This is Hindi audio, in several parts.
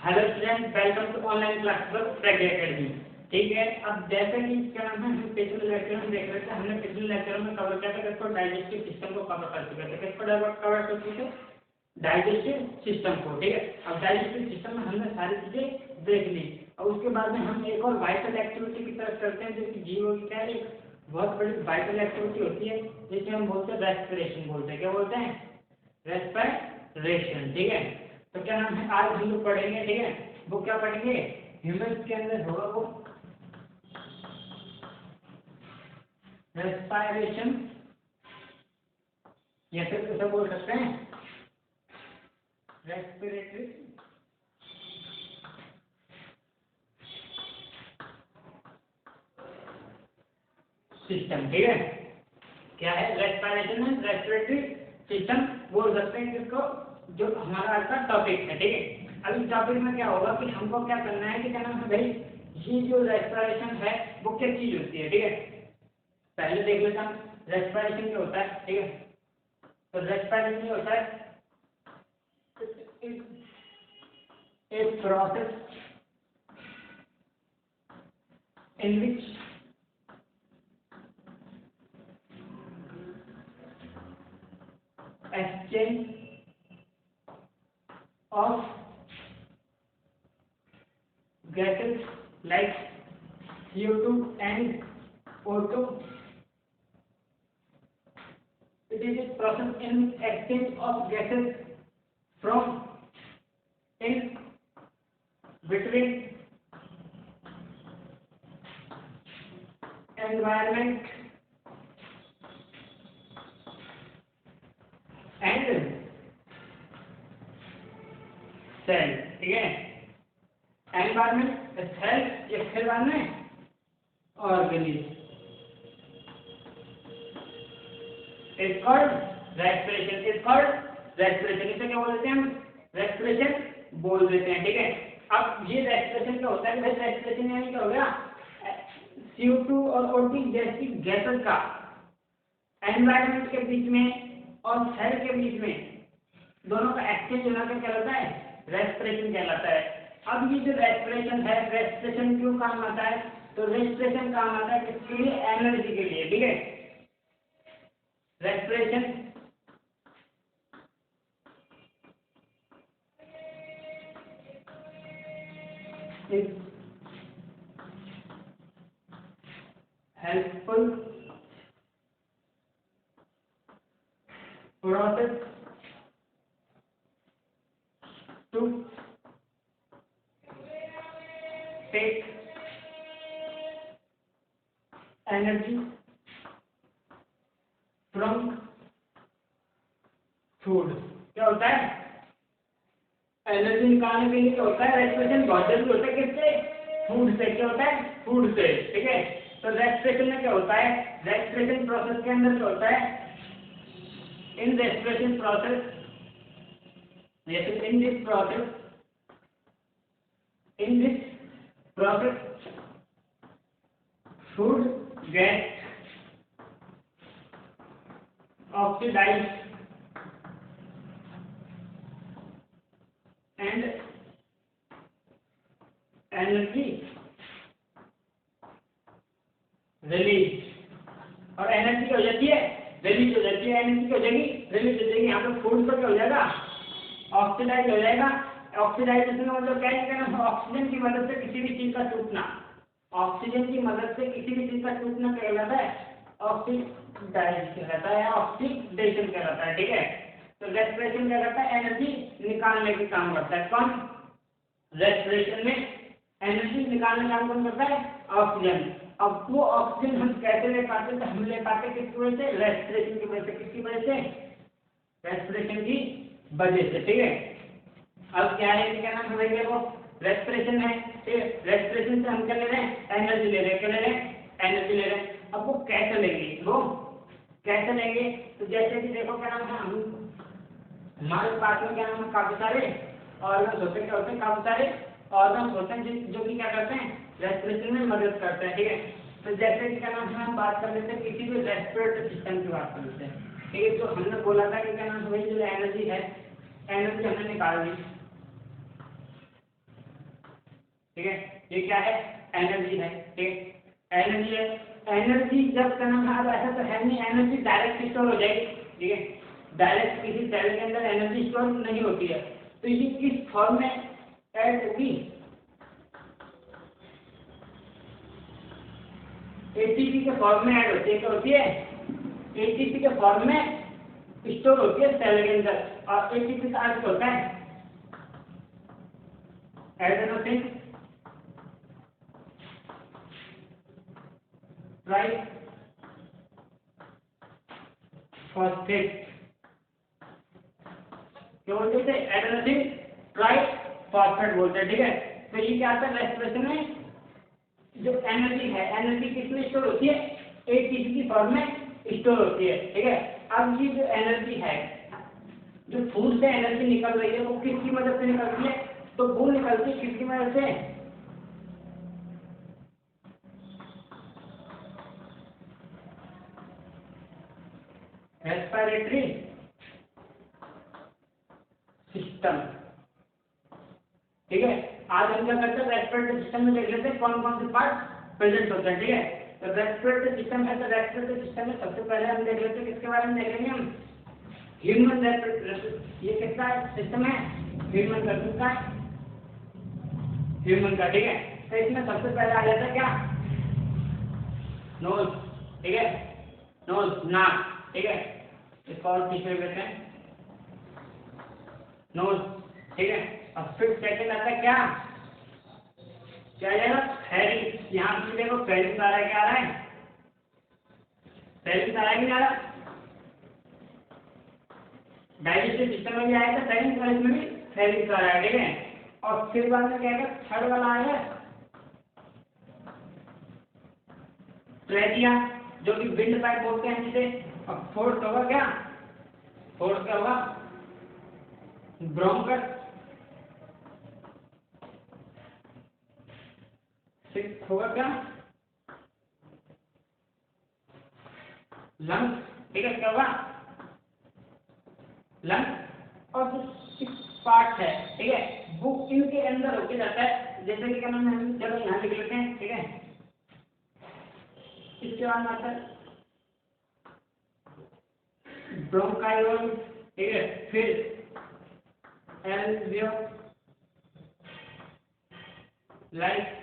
Hello student, welcome to online class पर प्रज्ञा एकेडमी। ठीक है, अब जैसे कि क्या नाम है, हम पिछले लेक्चर में देख रहे थे, हमने पिछले लेक्चर में कवर किया था किसको, डाइजेस्टिव सिस्टम को कवर कर चुके थे। किसको कवर कर चुके थे? डाइजेस्टिव सिस्टम को। ठीक है, अब डाइजेस्टिव सिस्टम में हमने सारी चीजें देख ली। और उसके बाद में हम एक और वाइटल एक्टिविटी की तरफ चलते हैं, जो कि जीव की क्या है, एक बहुत बड़ी वाइटल एक्टिविटी होती है, जिसे हम बोलते हैं रेस्पिरेशन बोलते हैं। क्या बोलते हैं? रेस्पिरेशन। ठीक है, तो क्या नाम है, आज हम लोग पढ़ेंगे। ठीक है, वो क्या पढ़ेंगे, ह्यूमन के अंदर होगा वो रेस्पिरेशन, या फिर ऐसा बोल सकते हैं रेस्पिरेटरी सिस्टम। ठीक है, क्या है, रेस्पिरेशन एंड रेस्पिरेटरी सिस्टम बोल सकते हैं जिसको, जो हमारा आज का टॉपिक है। ठीक है, अब इस टॉपिक में क्या होगा कि हमको क्या करना है कि क्या नाम है भाई, ये जो रेस्पिरेशन है वो क्या चीज होती है। ठीक है, पहले देख लेते हैं रेस्पिरेशन क्या होता है। ठीक है, तो रेस्पिरेशन क्या होता है, एक process in which exchange of gases like CO2 and O2. It is a process in exchange of gases from in between environment and cell। ठीक है, एनवायरमेंट, सेल, या फिर बाद में organism. Is called respiration, is called respiration. इसे क्या बोलते हैं हम? रेस्पिरेशन बोल देते हैं। ठीक है, अब ये रेस्पिरेशन क्या होता है भाई, रेस्पिरेशन यानी क्या हो गया, CO2 और O2 जैसी गैसेस का एनवायरमेंट के बीच में और सेल के बीच में दोनों का एक्सचेंज होना क्या कहलाता है, रेस्पिरेशन कहलाता है। अब ये जो रेस्पिरेशन है, रेस्पिरेशन क्यों काम आता है, तो रेस्पिरेशन काम आता है किसके लिए, एनर्जी के लिए। ठीक है, respiration is helpful process to take energy from food। क्या होता है, एनर्जी निकालने के लिए क्या होता है, रेस्पिरेशन बहुत जरूरी होता है। किससे? फूड से। क्या होता है, फूड से। ठीक है, तो रेस्पिरेशन में क्या होता है, रेस्पिरेशन प्रोसेस के अंदर क्या होता है, in respiration process, in this process, in this process food gets oxidized and energy released। और एनर्जी क्या हो जाती है, रिलीज हो जाती है। एनर्जी क्या हो जाएगी, रिलीज हो जाएगी। यहाँ पे फूड पर क्या हो जाएगा, ऑक्सीडाइज हो जाएगा। ऑक्सीडाइजेशन का मतलब क्या है, ऑक्सीजन की मदद से किसी भी चीज का टूटना, ऑक्सीजन की मदद से किसी भी चीज का टूटना कहलाता है ऑक्सीडाइज कहलाता है, ऑक्सीडेशन कहलाता है। ठीक है, तो रेस्पिरेशन क्या करता है, एनर्जी निकालने का काम करता है। कौन? रेस्पिरेशन में एनर्जी निकालने का काम कौन करता है, ऑक्सीजन। अब वो ऑक्सीजन हम कैसे ले पाते हैं, तो हम ले पाते हैं किसकी वजह से, रेस्पिरेशन की वजह से। किसकी वजह से? रेस्पिरेशन की वजह से। ठीक है, अब क्या है कि क्या नाम है, वो रेस्पिरेशन है। ठीक है, रेस्पिरेशन से हम क्या ले रहे हैं, एनर्जी ले रहे हैं। क्या ले रहे हैं, एनर्जी ले रहे हैं। अब वो कैसे लेंगे, वो कैसे लेंगे, तो जैसे कि देखो क्या नाम है, हम हमारे पास में क्या नाम है, काफी सारे ऑर्गन्स होते हैं। क्या होते हैं, काफी सारे ऑर्गन्स होते हैं जो कि क्या करते हैं, रेस्पिरेशन में मदद करते हैं। ठीक है, तो जैसे कि क्या नाम है, हम बात कर लेते हैं किसी भी रेस्पिरेटरी सिस्टम की बात कर लेते हैं। ठीक है, तो हमने बोला था कि क्या नाम है, जो एनर्जी है, एनर्जी हमने निकाल ली। ठीक है, ये क्या है, एनर्जी है, ठीक है, एनर्जी है। एनर्जी जब करना है, अब ऐसा तो है नहीं एनर्जी डायरेक्ट स्टोर हो जाएगी, ठीक है, डायरेक्ट किसी सेल के अंदर एनर्जी स्टोर नहीं होती है, तो ये किस फॉर्म में ऐड होगी, एटीपी के फॉर्म में ऐड होती है, क्या होती है, एटीपी के फॉर्म में स्टोर होती है सेल के अंदर, और एटीपी का अर्थ होता है एडेनोसिन ट्राई फॉस्फेट, क्या बोलते थे, एडेनोसिन ट्राई फॉस्फेट बोलते हैं, ठीक है। तो ये क्या आता है, रेस्पिरेशन में जो एनर्जी है, एनर्जी किसमें स्टोर होती है, एटीपी की फॉर्म में स्टोर होती है, ठीक है। अब ये जो एनर्जी है, जो फूड से एनर्जी निकल रही है वो किसकी मदद से निकलती है, तो वो निकलती है किसकी मदद से, रेस्पिरेटरी सिस्टम, ठीक है। आज हम क्या करते हैं, रेस्पिरेटरी सिस्टम में देख लेते हैं कौन कौन से पार्ट प्रेजेंट होते हैं, ठीक है। तो रेस्पिरेटरी सिस्टम है, तो रेस्पिरेटरी सिस्टम में सबसे पहले हम देख लेते हैं किसके बारे में देखेंगे हम, ह्यूमन रेस्पिरेटरी, ये किसका सिस्टम है, ह्यूमन का, किसका है, ह्यूमन का, ठीक है। तो इसमें सबसे पहले आ जाता है क्या, नोज, ठीक है, नोज नाक, ठीक है, इसको और पीछे कहते हैं नोज, ठीक है। और फिर सेकंड आता है क्या, क्या आ जाएगा, फेरिंक्स, यहाँ पे देखो फेरिंक्स आ रहा है, क्या आ रहा है, फेरिंक्स आ रहा है कि नहीं आ रहा, डाइजेस्टिव सिस्टम में भी आएगा फेरिंक्स, और इसमें भी फेरिंक्स आ रहा है, ठीक है। और फिर बाद में क्या आएगा, थर्ड वाला आएगा ट्रेकिया, जो कि विंड पाइप बोलते हैं जिसे, और फोर्थ होगा क्या, फोर्थ क्या होगा, ब्रोंकस, सिक्स्थ होगा क्या, लंग्स, ठीक है, क्या होगा, लंग्स। और जो सिक्स पार्ट है, ठीक है, वो इनके अंदर होके जाता है, जैसे कि क्या नाम है, चलो यहाँ लिख लेते हैं, ठीक है। इसके बाद में आता है ब्रोंकायोल, ठीक है, फिर एल्वियोलाइज,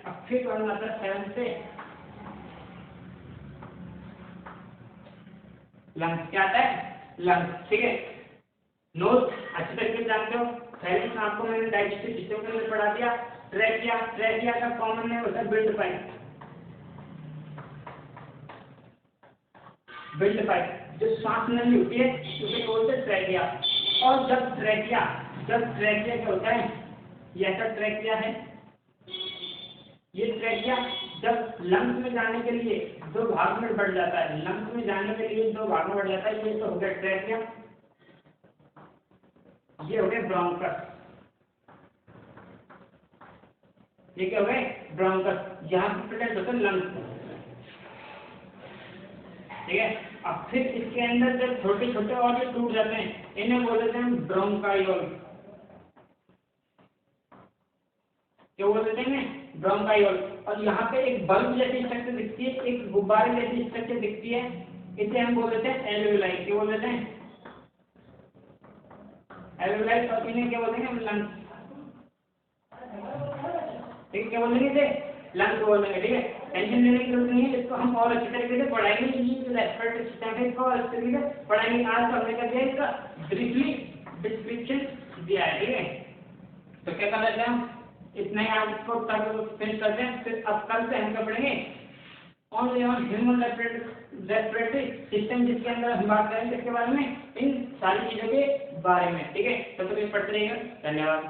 अब फिर बाद में आता है सेवन से लंग्स, क्या आता है, लंग्स, ठीक है। नोज अच्छी तरीके से जानते हो, फेरिंक्स आपको मैंने डाइजेस्टिव सिस्टम के अंदर पढ़ा दिया। ट्रेकिया, ट्रेकिया का कॉमन नेम होता है बिल्ड पाइप, बिल्ड पाइप, जो सांस नली होती है उसे बोलते हैं ट्रेकिया। और जब ट्रेकिया क्या होता है, ये ऐसा ट्रेकिया है, ये ट्रेकिया जब लंग्स में जाने के लिए दो भाग में बढ़ जाता है, लंग्स में जाने के लिए दो भाग में बढ़ जाता है, ये तो हो गया ट्रेकिया, ये हो गए ब्रोंकस, ये क्या हो गए, ब्रोंकस, यहाँ पे प्रेजेंट होता है लंग्स, ठीक है। अब फिर इसके अंदर जब छोटे छोटे और जो टूट जाते हैं, इन्हें बोलते हैं ब्रोंकायोल, क्या बोल देते हैं, ब्रोंकायोल। और यहाँ पे एक बल्ब जैसी स्ट्रक्चर दिखती है, एक गुब्बारे जैसी स्ट्रक्चर दिखती है, इसे हम बोल देते हैं एल्वियोलाई, क्या बोल देते हैं, एल्वियोलाई। और इन्हें क्या बोलते हैं, लंग्स, ठीक है, क्या बोलेंगे इसे, लंग्स बोलेंगे, ठीक है। टेंशन लेने की जरूरत नहीं है, इसको हम और अच्छी तरीके से पढ़ाएंगे, ये जो रेस्पिरेटरी सिस्टम है इसको अच्छी तरीके से पढ़ाएंगे। आज तो हमने कर दिया इसका ब्रीफली डिस्क्रिप्शन दिया है, ठीक है। तो क्या कर लेते हैं हम, इतना ही आज इसको फिनिश करते हैं, फिर अब कल से हम क्या पढ़ेंगे, only on human respiratory system, जिसके अंदर हम बात करेंगे इसके बारे में, इन सारी चीजों के बारे में, ठीक है। तो कभी पढ़ते रहिएगा, धन्यवाद।